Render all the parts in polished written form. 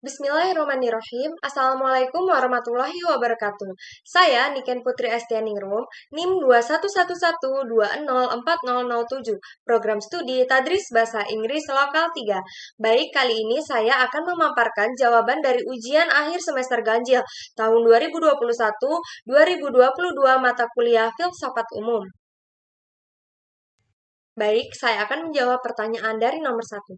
Bismillahirrahmanirrahim. Assalamualaikum warahmatullahi wabarakatuh. Saya Niken Putri Estianingrum, NIM 2111204007, Program Studi Tadris Bahasa Inggris Lokal 3. Baik, kali ini saya akan memaparkan jawaban dari ujian akhir semester ganjil tahun 2021-2022 mata kuliah Filsafat Umum. Baik, saya akan menjawab pertanyaan dari nomor 1.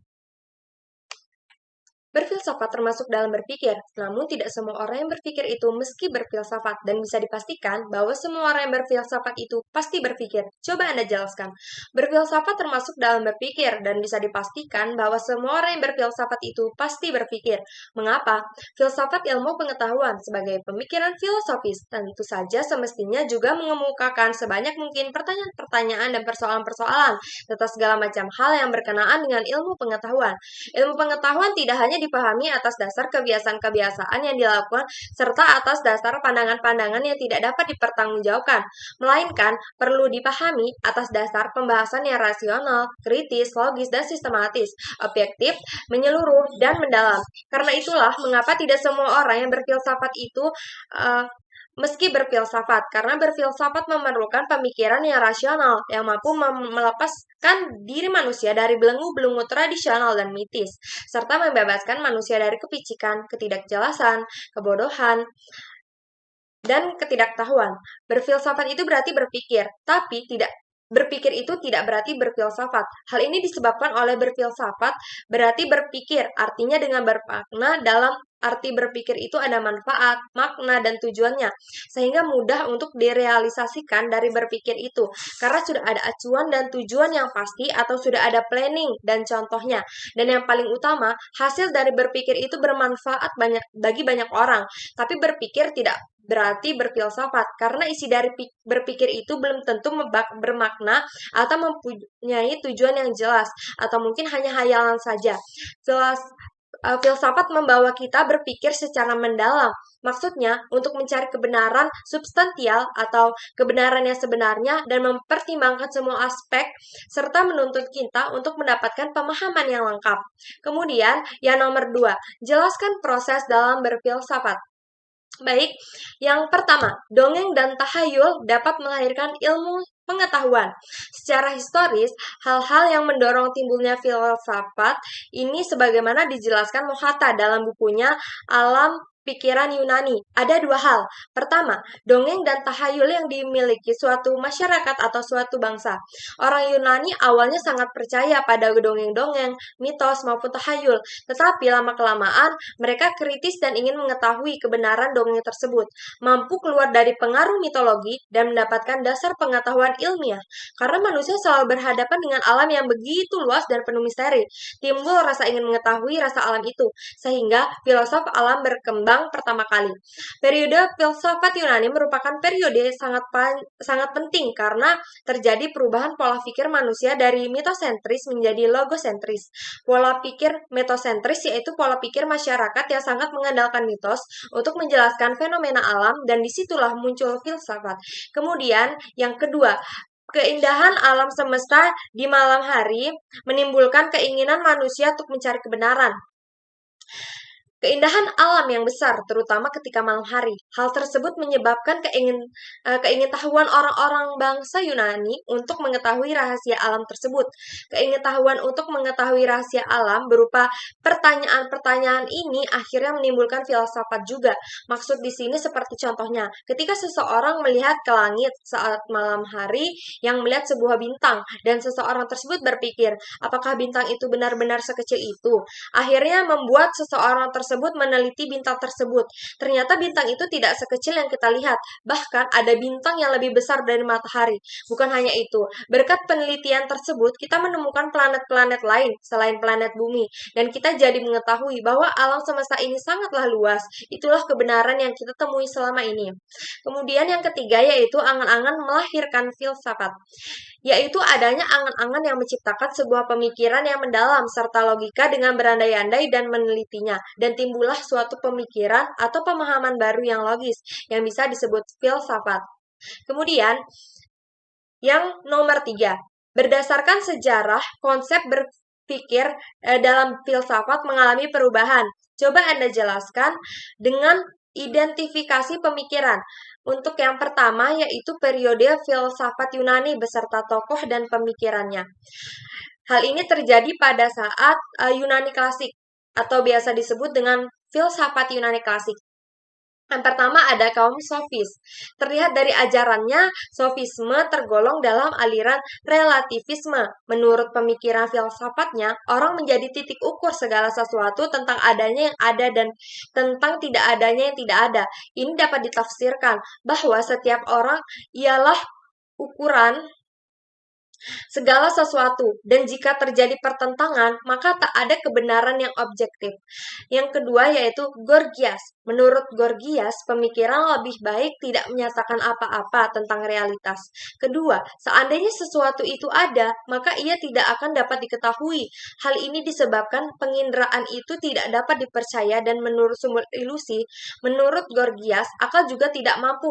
Berfilsafat termasuk dalam berpikir, namun tidak semua orang yang berpikir itu meski berfilsafat, dan bisa dipastikan bahwa semua orang yang berfilsafat itu pasti berpikir. Coba Anda jelaskan. Berfilsafat termasuk dalam berpikir, dan bisa dipastikan bahwa semua orang yang berfilsafat itu pasti berpikir. Mengapa? Filsafat ilmu pengetahuan sebagai pemikiran filosofis tentu saja semestinya juga mengemukakan sebanyak mungkin pertanyaan-pertanyaan dan persoalan-persoalan tentang segala macam hal yang berkenaan dengan ilmu pengetahuan. Ilmu pengetahuan tidak hanya dipahami atas dasar kebiasaan-kebiasaan yang dilakukan serta atas dasar pandangan-pandangan yang tidak dapat dipertanggungjawabkan, melainkan perlu dipahami atas dasar pembahasan yang rasional, kritis, logis, dan sistematis, objektif, menyeluruh, dan mendalam. Karena itulah mengapa tidak semua orang yang berfilsafat itu meski berfilsafat, karena berfilsafat memerlukan pemikiran yang rasional, yang mampu melepaskan diri manusia dari belenggu-belenggu tradisional dan mitis, serta membebaskan manusia dari kepicikan, ketidakjelasan, kebodohan, dan ketidaktahuan. Berfilsafat itu berarti berpikir, tapi tidak berpikir itu tidak berarti berfilsafat. Hal ini disebabkan oleh berfilsafat berarti berpikir, artinya dengan bermakna dalam arti berpikir itu ada manfaat, makna, dan tujuannya, sehingga mudah untuk direalisasikan dari berpikir itu, karena sudah ada acuan dan tujuan yang pasti atau sudah ada planning dan contohnya. Dan yang paling utama, hasil dari berpikir itu bermanfaat bagi banyak orang, tapi berpikir tidak berarti berfilsafat, karena isi dari berpikir itu belum tentu bermakna atau mempunyai tujuan yang jelas, atau mungkin hanya hayalan saja. Filsafat membawa kita berpikir secara mendalam, maksudnya untuk mencari kebenaran substansial atau kebenaran yang sebenarnya dan mempertimbangkan semua aspek serta menuntut kita untuk mendapatkan pemahaman yang lengkap. Kemudian, yang nomor 2, jelaskan proses dalam berfilsafat. Baik, yang pertama, dongeng dan tahayul dapat melahirkan ilmu pengetahuan. Secara historis, hal-hal yang mendorong timbulnya filsafat ini sebagaimana dijelaskan Mohatta dalam bukunya Alam Pikiran Yunani. Ada dua hal. Pertama, dongeng dan tahayul yang dimiliki suatu masyarakat atau suatu bangsa. Orang Yunani awalnya sangat percaya pada dongeng-dongeng, mitos maupun tahayul, tetapi lama-kelamaan mereka kritis dan ingin mengetahui kebenaran dongeng tersebut, mampu keluar dari pengaruh mitologi dan mendapatkan dasar pengetahuan ilmiah. Karena manusia selalu berhadapan dengan alam yang begitu luas dan penuh misteri, timbul rasa ingin mengetahui rasa alam itu, sehingga filosof alam berkembang pertama kali. Periode filsafat Yunani merupakan periode sangat penting karena terjadi perubahan pola pikir manusia dari mitosentris menjadi logosentris. Pola pikir metosentris yaitu pola pikir masyarakat yang sangat mengandalkan mitos untuk menjelaskan fenomena alam, dan disitulah muncul filsafat. Kemudian yang kedua, keindahan alam semesta di malam hari menimbulkan keinginan manusia untuk mencari kebenaran. Keindahan alam yang besar, terutama ketika malam hari. Hal tersebut menyebabkan keingintahuan orang-orang bangsa Yunani untuk mengetahui rahasia alam tersebut. Keingintahuan untuk mengetahui rahasia alam berupa pertanyaan-pertanyaan ini akhirnya menimbulkan filsafat juga. Maksud di sini seperti contohnya, ketika seseorang melihat ke langit saat malam hari yang melihat sebuah bintang, dan seseorang tersebut berpikir, apakah bintang itu benar-benar sekecil itu? Akhirnya membuat seseorang tersebut meneliti bintang tersebut. Ternyata bintang itu tidak sekecil yang kita lihat. Bahkan ada bintang yang lebih besar dari matahari. Bukan hanya itu, berkat penelitian tersebut kita menemukan planet-planet lain selain planet bumi. Dan kita jadi mengetahui bahwa alam semesta ini sangatlah luas. Itulah kebenaran yang kita temui selama ini. Kemudian yang ketiga yaitu angan-angan melahirkan filsafat, yaitu adanya angan-angan yang menciptakan sebuah pemikiran yang mendalam serta logika dengan berandai-andai dan menelitinya, dan timbullah suatu pemikiran atau pemahaman baru yang logis yang bisa disebut filsafat. Kemudian yang nomor 3, berdasarkan sejarah konsep berpikir dalam filsafat mengalami perubahan. Coba Anda jelaskan dengan identifikasi pemikiran. Untuk yang pertama yaitu periode filsafat Yunani beserta tokoh dan pemikirannya. Hal ini terjadi pada saat Yunani klasik atau biasa disebut dengan filsafat Yunani klasik. Yang pertama ada kaum sofis. Terlihat dari ajarannya, sofisme tergolong dalam aliran relativisme. Menurut pemikiran filsafatnya, orang menjadi titik ukur segala sesuatu tentang adanya yang ada dan tentang tidak adanya yang tidak ada. Ini dapat ditafsirkan bahwa setiap orang ialah ukuran segala sesuatu, dan jika terjadi pertentangan, maka tak ada kebenaran yang objektif. Yang kedua yaitu Gorgias. Menurut Gorgias, pemikiran lebih baik tidak menyatakan apa-apa tentang realitas. Kedua, seandainya sesuatu itu ada, maka ia tidak akan dapat diketahui. Hal ini disebabkan penginderaan itu tidak dapat dipercaya dan menurut sumber ilusi, menurut Gorgias, akal juga tidak mampu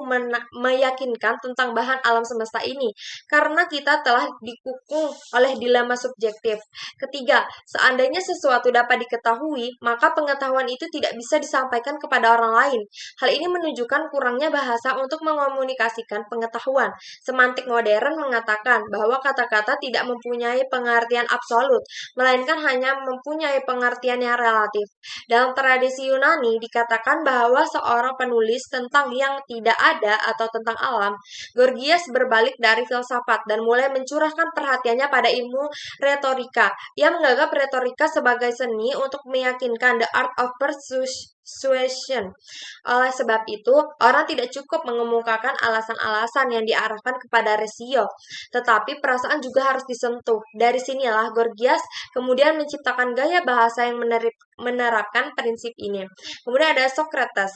meyakinkan tentang bahan alam semesta ini, karena kita telah dikukung oleh dilema subjektif. Ketiga, seandainya sesuatu dapat diketahui, maka pengetahuan itu tidak bisa disampaikan kepada orang lain. Hal ini menunjukkan kurangnya bahasa untuk mengomunikasikan pengetahuan. Semantik modern mengatakan bahwa kata-kata tidak mempunyai pengertian absolut, melainkan hanya mempunyai pengertian yang relatif. Dalam tradisi Yunani dikatakan bahwa seorang penulis tentang yang tidak ada atau tentang alam, Gorgias berbalik dari filsafat dan mulai mencurahkan perhatiannya pada ilmu retorika. Ia menganggap retorika sebagai seni untuk meyakinkan the art of persuasion. Oleh sebab itu, orang tidak cukup mengemukakan alasan-alasan yang diarahkan kepada resio, tetapi perasaan juga harus disentuh. Dari sinilah Gorgias kemudian menciptakan gaya bahasa yang menerapkan prinsip ini. Kemudian ada Socrates.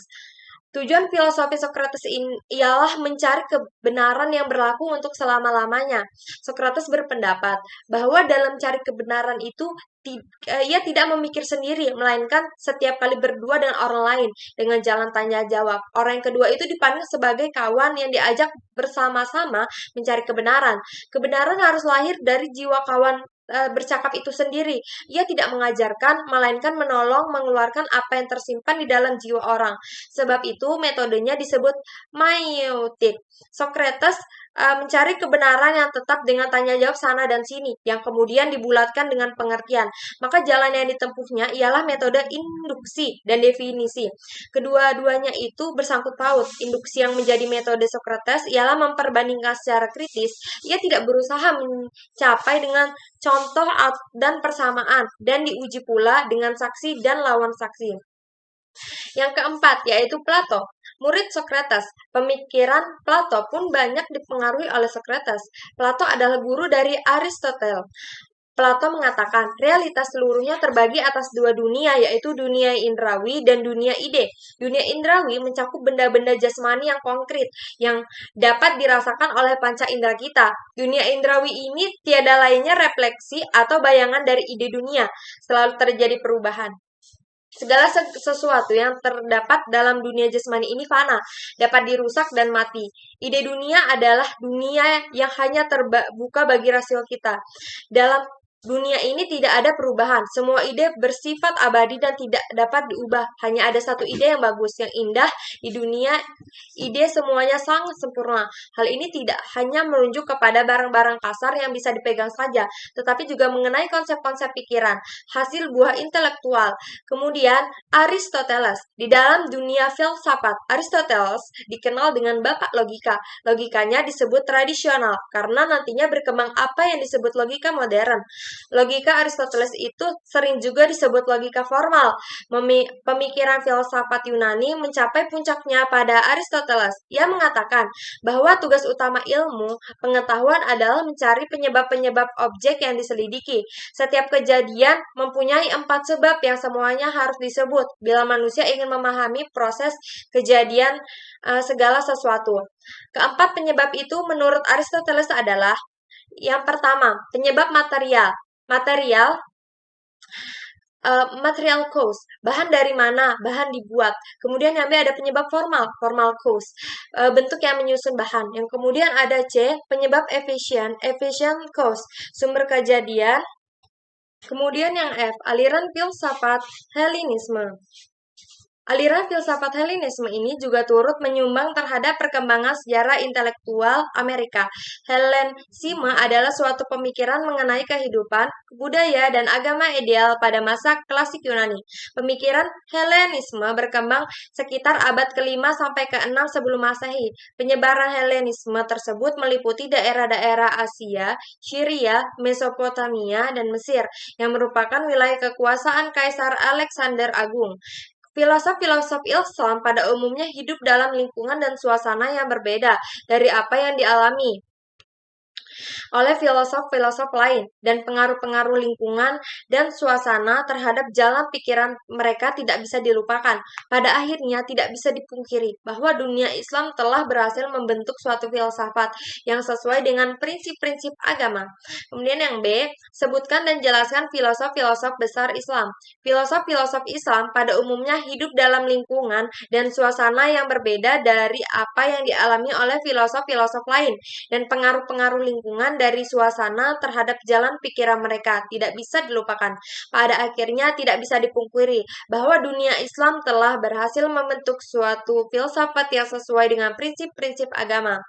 Tujuan filosofi Socrates ialah mencari kebenaran yang berlaku untuk selama-lamanya. Socrates berpendapat bahwa dalam mencari kebenaran itu ia tidak memikir sendiri, melainkan setiap kali berdua dengan orang lain dengan jalan tanya jawab. Orang yang kedua itu dipandang sebagai kawan yang diajak bersama-sama mencari kebenaran. Kebenaran harus lahir dari jiwa kawan bercakap itu sendiri. Ia tidak mengajarkan, melainkan menolong mengeluarkan apa yang tersimpan di dalam jiwa orang. Sebab itu metodenya disebut maiotik. Socrates mencari kebenaran yang tetap dengan tanya jawab sana dan sini, yang kemudian dibulatkan dengan pengertian. Maka jalan yang ditempuhnya ialah metode induksi dan definisi. Kedua-duanya itu bersangkut paut. Induksi yang menjadi metode Socrates ialah memperbandingkan secara kritis. Ia tidak berusaha mencapai dengan contoh dan persamaan, dan diuji pula dengan saksi dan lawan saksi. Yang keempat, yaitu Plato. Murid Socrates, pemikiran Plato pun banyak dipengaruhi oleh Socrates. Plato adalah guru dari Aristoteles. Plato mengatakan, realitas seluruhnya terbagi atas dua dunia, yaitu dunia indrawi dan dunia ide. Dunia indrawi mencakup benda-benda jasmani yang konkret, yang dapat dirasakan oleh panca indera kita. Dunia indrawi ini tiada lainnya refleksi atau bayangan dari ide dunia. Selalu terjadi perubahan. Segala sesuatu yang terdapat dalam dunia jasmani ini fana, dapat dirusak dan mati. Ide dunia adalah dunia yang hanya terbuka bagi rasio kita. Dalam dunia ini tidak ada perubahan. Semua ide bersifat abadi dan tidak dapat diubah. Hanya ada satu ide yang bagus, yang indah di dunia. Ide semuanya sangat sempurna. Hal ini tidak hanya merujuk kepada barang-barang kasar yang bisa dipegang saja, tetapi juga mengenai konsep-konsep pikiran, hasil buah intelektual. Kemudian, Aristoteles. Di dalam dunia filsafat, Aristoteles dikenal dengan bapak logika. Logikanya disebut tradisional, karena nantinya berkembang apa yang disebut logika modern. Logika Aristoteles itu sering juga disebut logika formal. Pemikiran filsafat Yunani mencapai puncaknya pada Aristoteles. Ia mengatakan bahwa tugas utama ilmu pengetahuan adalah mencari penyebab-penyebab objek yang diselidiki. Setiap kejadian mempunyai 4 sebab yang semuanya harus disebut bila manusia ingin memahami proses kejadian segala sesuatu. Keempat penyebab itu menurut Aristoteles adalah yang pertama, penyebab material. Material cause, bahan dari mana bahan dibuat. Kemudian yang B ada penyebab formal cause, bentuk yang menyusun bahan. Yang kemudian ada C, penyebab efficient cause, sumber kejadian Kemudian yang F, aliran filsafat Helenisme. Aliran filsafat Helenisme ini juga turut menyumbang terhadap perkembangan sejarah intelektual Amerika. Hellenisme adalah suatu pemikiran mengenai kehidupan, budaya, dan agama ideal pada masa klasik Yunani. Pemikiran Hellenisme berkembang sekitar abad ke-5 sampai ke-6 sebelum Masehi. Penyebaran Hellenisme tersebut meliputi daerah-daerah Asia, Syria, Mesopotamia, dan Mesir, yang merupakan wilayah kekuasaan Kaisar Alexander Agung. Filosof-filosof Islam pada umumnya hidup dalam lingkungan dan suasana yang berbeda dari apa yang dialami oleh filosof-filosof lain, dan pengaruh-pengaruh lingkungan dan suasana terhadap jalan pikiran mereka tidak bisa dilupakan. Pada akhirnya tidak bisa dipungkiri bahwa dunia Islam telah berhasil membentuk suatu filsafat yang sesuai dengan prinsip-prinsip agama. Kemudian yang B, sebutkan dan jelaskan filosof-filosof besar Islam. Filosof-filosof Islam pada umumnya hidup dalam lingkungan dan suasana yang berbeda dari apa yang dialami oleh filosof-filosof lain, dan pengaruh-pengaruh lingkungan dari suasana terhadap jalan pikiran mereka tidak bisa dilupakan. Pada akhirnya tidak bisa dipungkiri bahwa dunia Islam telah berhasil membentuk suatu filsafat yang sesuai dengan prinsip-prinsip agama.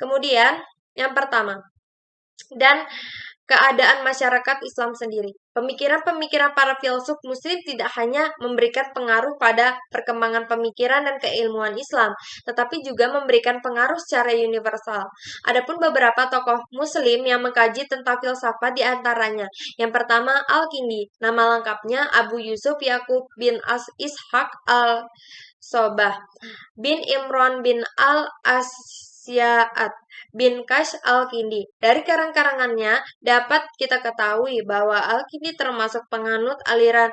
Kemudian, yang pertama, dan keadaan masyarakat Islam sendiri. Pemikiran-pemikiran para filsuf muslim tidak hanya memberikan pengaruh pada perkembangan pemikiran dan keilmuan Islam, tetapi juga memberikan pengaruh secara universal. Adapun beberapa tokoh muslim yang mengkaji tentang filsafat di antaranya. Yang pertama, Al-Kindi. Nama lengkapnya Abu Yusuf Yakub bin Ishaq al-Sobah bin Imran bin al-Asya'at bin Kash al-Kindi. Dari karang-karangannya dapat kita ketahui bahwa Al-Kindi termasuk penganut aliran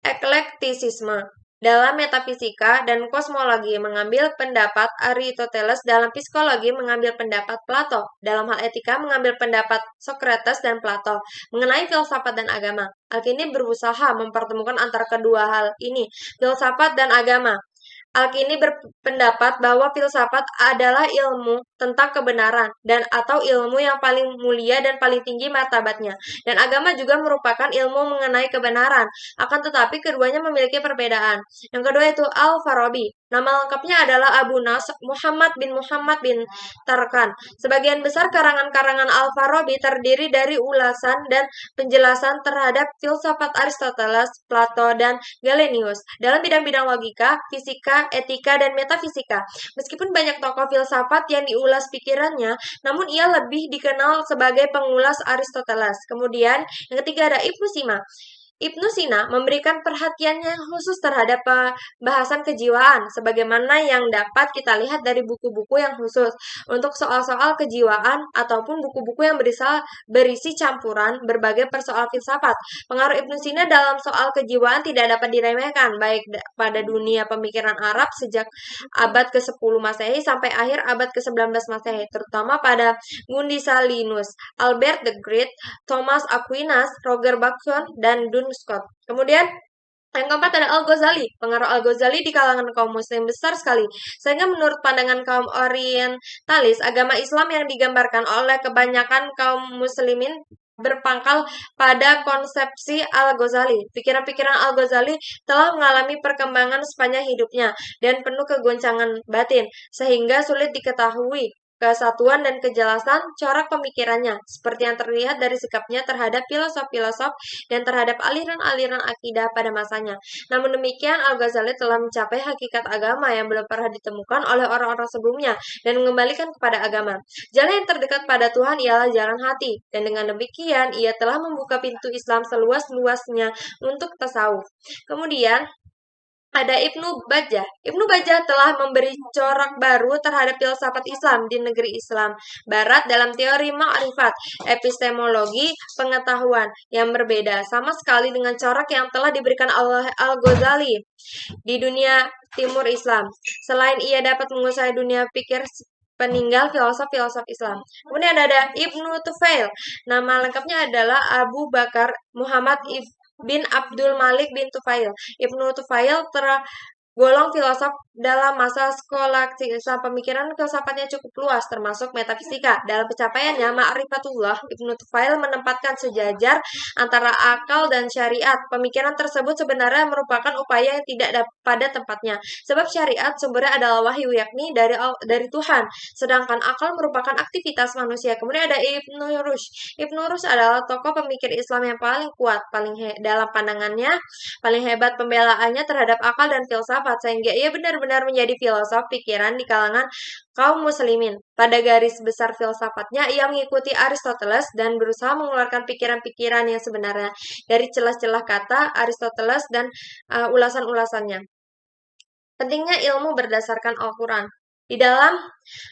eklektisisme dalam metafisika dan kosmologi, mengambil pendapat Aristoteles, dalam psikologi mengambil pendapat Plato, dalam hal etika mengambil pendapat Socrates dan Plato. Mengenai filsafat dan agama, Al-Kindi berusaha mempertemukan antara kedua hal ini, filsafat dan agama. Al-Kindi berpendapat bahwa filsafat adalah ilmu tentang kebenaran dan atau ilmu yang paling mulia dan paling tinggi martabatnya. Dan agama juga merupakan ilmu mengenai kebenaran. Akan tetapi keduanya memiliki perbedaan. Yang kedua itu Al-Farabi. Nama lengkapnya adalah Abu Nasr Muhammad bin Tarkan. Sebagian besar karangan-karangan Al-Farabi terdiri dari ulasan dan penjelasan terhadap filsafat Aristoteles, Plato, dan Galenius dalam bidang-bidang logika, fisika, etika, dan metafisika. Meskipun banyak tokoh filsafat yang diulas pikirannya, namun ia lebih dikenal sebagai pengulas Aristoteles. Kemudian, yang ketiga ada Ibnu Sina. Ibnu Sina memberikan perhatiannya khusus terhadap pembahasan kejiwaan, sebagaimana yang dapat kita lihat dari buku-buku yang khusus untuk soal-soal kejiwaan ataupun buku-buku yang berisi campuran berbagai persoalan filsafat. Pengaruh Ibnu Sina dalam soal kejiwaan tidak dapat diremehkan, baik pada dunia pemikiran Arab sejak abad ke-10 Masehi sampai akhir abad ke-19 Masehi, terutama pada Gundisalinus, Albert the Great, Thomas Aquinas, Roger Bacon, dan Duns Scott. Kemudian yang keempat ada Al-Ghazali. Pengaruh Al-Ghazali di kalangan kaum muslim besar sekali. Sehingga menurut pandangan kaum orientalis, agama Islam yang digambarkan oleh kebanyakan kaum muslimin berpangkal pada konsepsi Al-Ghazali. Pikiran-pikiran Al-Ghazali telah mengalami perkembangan sepanjang hidupnya dan penuh kegoncangan batin, sehingga sulit diketahui kesatuan dan kejelasan corak pemikirannya, seperti yang terlihat dari sikapnya terhadap filosof-filosof dan terhadap aliran-aliran akidah pada masanya. Namun demikian, Al-Ghazali telah mencapai hakikat agama yang belum pernah ditemukan oleh orang-orang sebelumnya dan mengembalikan kepada agama. Jalan yang terdekat pada Tuhan ialah jalan hati, dan dengan demikian ia telah membuka pintu Islam seluas-luasnya untuk tasawuf. Kemudian, ada Ibnu Bajjah. Ibnu Bajjah telah memberi corak baru terhadap filsafat Islam di negeri Islam Barat dalam teori ma'rifat, epistemologi, pengetahuan yang berbeda sama sekali dengan corak yang telah diberikan oleh Al-Ghazali di dunia timur Islam. Selain ia dapat menguasai dunia pikir peninggal filosof-filosof Islam. Kemudian ada Ibnu Tufail. Nama lengkapnya adalah Abu Bakar Muhammad bin Abdul Malik bin Tufail. Ibnu Tufail golong filosof dalam masa skolastika. Pemikiran filsafatnya cukup luas, termasuk metafisika. Dalam pencapaiannya, Ma'rifatullah, Ibnu Tufail menempatkan sejajar antara akal dan syariat. Pemikiran tersebut sebenarnya merupakan upaya yang tidak pada tempatnya. Sebab syariat sumbernya adalah wahyu, yakni dari Tuhan. Sedangkan akal merupakan aktivitas manusia. Kemudian ada Ibnu Rushd. Ibnu Rushd adalah tokoh pemikir Islam yang paling kuat, dalam pandangannya, paling hebat pembelaannya terhadap akal dan filsafat, sehingga ia benar-benar menjadi filosof pikiran di kalangan kaum muslimin. Pada garis besar filsafatnya, ia mengikuti Aristoteles dan berusaha mengeluarkan pikiran-pikiran yang sebenarnya dari celah-celah kata Aristoteles dan ulasan-ulasannya. Pentingnya ilmu berdasarkan Al-Quran. Di dalam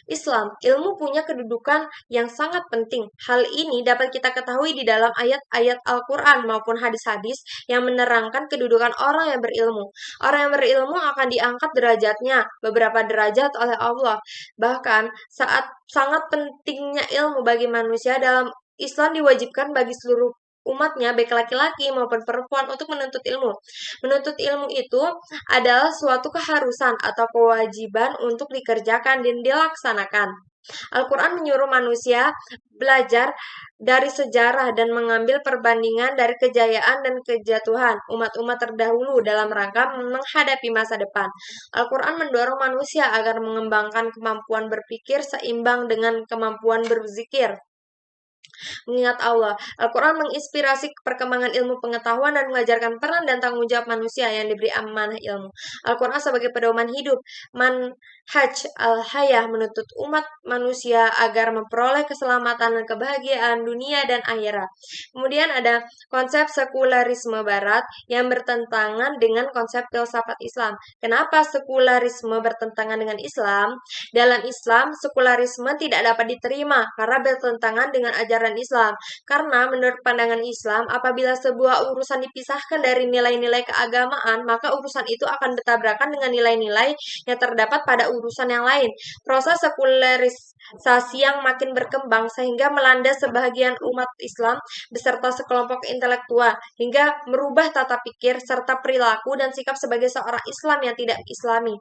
Islam, ilmu punya kedudukan yang sangat penting. Hal ini dapat kita ketahui di dalam ayat-ayat Al-Quran maupun hadis-hadis yang menerangkan kedudukan orang yang berilmu. Orang yang berilmu akan diangkat derajatnya beberapa derajat oleh Allah. Bahkan saat sangat pentingnya ilmu bagi manusia, dalam Islam diwajibkan bagi seluruh umatnya, baik laki-laki maupun perempuan, untuk menuntut ilmu. Menuntut ilmu itu adalah suatu keharusan atau kewajiban untuk dikerjakan dan dilaksanakan. Al-Quran menyuruh manusia belajar dari sejarah dan mengambil perbandingan dari kejayaan dan kejatuhan umat-umat terdahulu dalam rangka menghadapi masa depan. Al-Quran mendorong manusia agar mengembangkan kemampuan berpikir seimbang dengan kemampuan berzikir, mengingat Allah. Al-Quran menginspirasi perkembangan ilmu pengetahuan dan mengajarkan peran dan tanggung jawab manusia yang diberi amanah ilmu. Al-Quran sebagai pedoman hidup, manhaj al-hayah, menuntut umat manusia agar memperoleh keselamatan dan kebahagiaan dunia dan akhirat. Kemudian ada konsep sekularisme barat yang bertentangan dengan konsep filsafat Islam. Kenapa sekularisme bertentangan dengan Islam? Dalam Islam, sekularisme tidak dapat diterima karena bertentangan dengan ajaran Islam. Karena menurut pandangan Islam, apabila sebuah urusan dipisahkan dari nilai-nilai keagamaan, maka urusan itu akan bertabrakan dengan nilai-nilai yang terdapat pada urusan yang lain. Proses sekularisasi yang makin berkembang sehingga melanda sebagian umat Islam beserta sekelompok intelektual hingga merubah tata pikir serta perilaku dan sikap sebagai seorang Islam yang tidak Islami.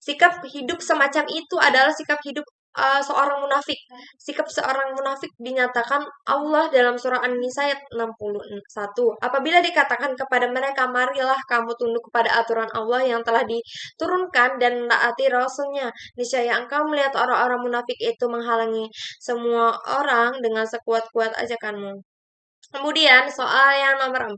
Sikap hidup semacam itu adalah sikap hidup seorang munafik. Sikap seorang munafik dinyatakan Allah dalam surah An-Nisa ayat 61. Apabila dikatakan kepada mereka, marilah kamu tunduk kepada aturan Allah yang telah diturunkan dan taati Rasulnya, niscaya engkau melihat orang-orang munafik itu menghalangi semua orang dengan sekuat-kuat ajakanmu. Kemudian soal yang nomor 4.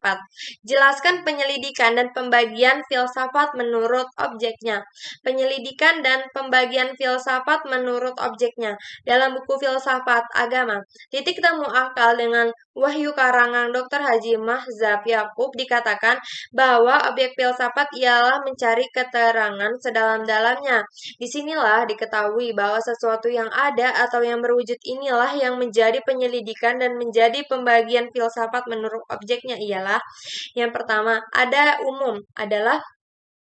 Jelaskan penyelidikan dan pembagian filsafat menurut objeknya. Penyelidikan dan pembagian filsafat menurut objeknya. Dalam buku Filsafat Agama, Titik Temu Akal dengan Wahyu karangan Dr. Haji Mahzab Yakub dikatakan bahwa objek filsafat ialah mencari keterangan sedalam-dalamnya. Disinilah diketahui bahwa sesuatu yang ada atau yang berwujud inilah yang menjadi penyelidikan dan menjadi pembagian filsafat menurut objeknya ialah yang pertama, ada umum adalah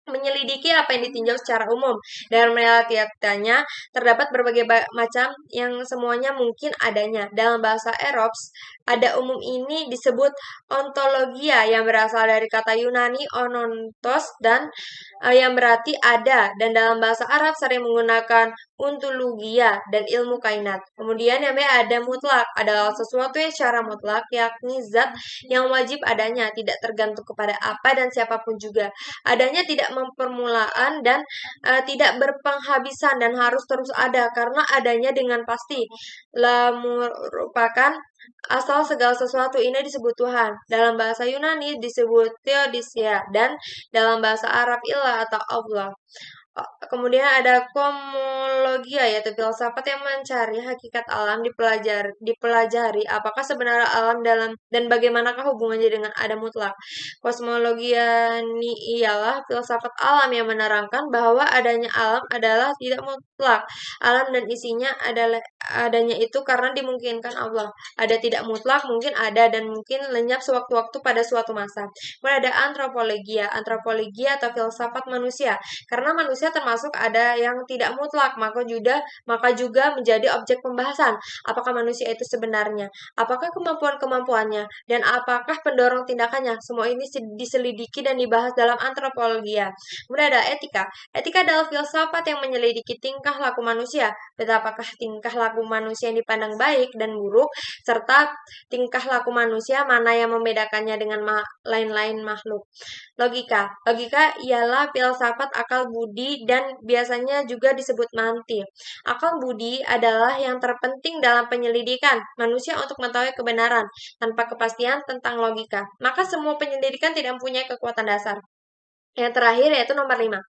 menyelidiki apa yang ditinjau secara umum. Dalam realitanya, terdapat berbagai macam yang semuanya mungkin adanya. Dalam bahasa Eropa, ada umum ini disebut ontologia yang berasal dari kata Yunani onontos dan yang berarti ada. Dan dalam bahasa Arab sering menggunakan ontologia dan ilmu kainat. Kemudian yang ada mutlak adalah sesuatu yang secara mutlak, yakni zat yang wajib adanya, tidak tergantung kepada apa dan siapapun juga. Adanya tidak mempermulaan dan tidak berpenghabisan dan harus terus ada karena adanya dengan pasti. Merupakan asal segala sesuatu, ini disebut Tuhan. Dalam bahasa Yunani disebut Theodisia dan dalam bahasa Arab ilah atau Allah. Kemudian ada komologia, yaitu filsafat yang mencari hakikat alam, dipelajari apakah sebenarnya alam dalam dan bagaimanakah hubungannya dengan ada mutlak. Kosmologia ini ialah filsafat alam yang menerangkan bahwa adanya alam adalah tidak mutlak. Alam dan isinya adanya itu karena dimungkinkan Allah. Ada tidak mutlak, mungkin ada dan mungkin lenyap sewaktu-waktu pada suatu masa. Kemudian ada antropologia atau filsafat manusia. Karena manusia manusia termasuk ada yang tidak mutlak, maka juga menjadi objek pembahasan. Apakah manusia itu sebenarnya? Apakah kemampuan-kemampuannya? Dan apakah pendorong tindakannya? Semua ini diselidiki dan dibahas dalam antropologi. Kemudian ada etika. Etika adalah filsafat yang menyelidiki tingkah laku manusia. Betapakah tingkah laku manusia yang dipandang baik dan buruk, serta tingkah laku manusia mana yang membedakannya dengan lain-lain makhluk. Logika. Logika ialah filsafat akal budi dan biasanya juga disebut mantik. Akal budi adalah yang terpenting dalam penyelidikan manusia untuk mengetahui kebenaran. Tanpa kepastian tentang logika, maka semua penyelidikan tidak mempunyai kekuatan dasar. Yang terakhir yaitu nomor 5.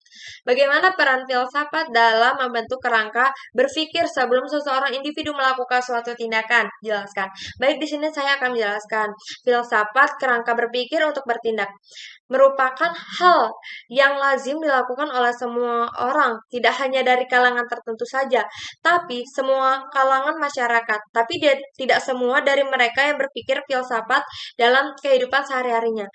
Bagaimana peran filsafat dalam membentuk kerangka berpikir sebelum seseorang individu melakukan suatu tindakan? Jelaskan. Baik, di sini saya akan menjelaskan. Filsafat kerangka berpikir untuk bertindak merupakan hal yang lazim dilakukan oleh semua orang, tidak hanya dari kalangan tertentu saja, tapi semua kalangan masyarakat. Tapi tidak semua dari mereka yang berpikir filsafat dalam kehidupan sehari-harinya.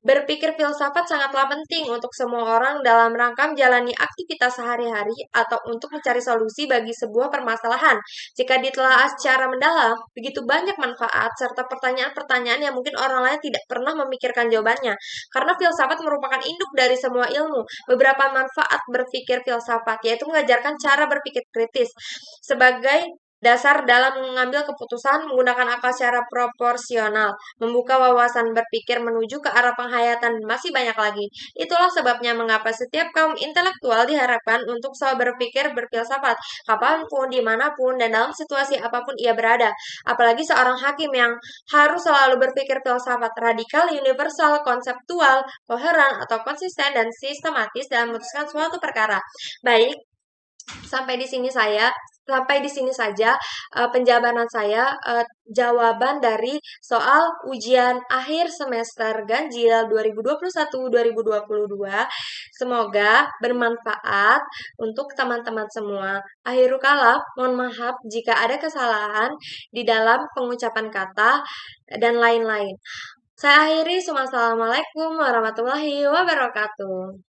Berpikir filsafat sangatlah penting untuk semua orang dalam rangka menjalani aktivitas sehari-hari atau untuk mencari solusi bagi sebuah permasalahan. Jika ditelaah secara mendalam, begitu banyak manfaat serta pertanyaan-pertanyaan yang mungkin orang lain tidak pernah memikirkan jawabannya. Karena filsafat merupakan induk dari semua ilmu. Beberapa manfaat berpikir filsafat, yaitu mengajarkan cara berpikir kritis sebagai dasar dalam mengambil keputusan, menggunakan akal secara proporsional, membuka wawasan berpikir menuju ke arah penghayatan, dan masih banyak lagi. Itulah sebabnya mengapa setiap kaum intelektual diharapkan untuk selalu berpikir berfilsafat, kapanpun, dimanapun, dan dalam situasi apapun ia berada. Apalagi seorang hakim yang harus selalu berpikir filsafat radikal, universal, konseptual, koheren, atau konsisten dan sistematis dalam memutuskan suatu perkara. Baik, sampai di sini saja penjabaran saya, jawaban dari soal ujian akhir semester ganjil 2021-2022. Semoga bermanfaat untuk teman-teman semua. Akhirul kalam, mohon maaf jika ada kesalahan di dalam pengucapan kata dan lain-lain. Saya akhiri, Assalamualaikum warahmatullahi wabarakatuh.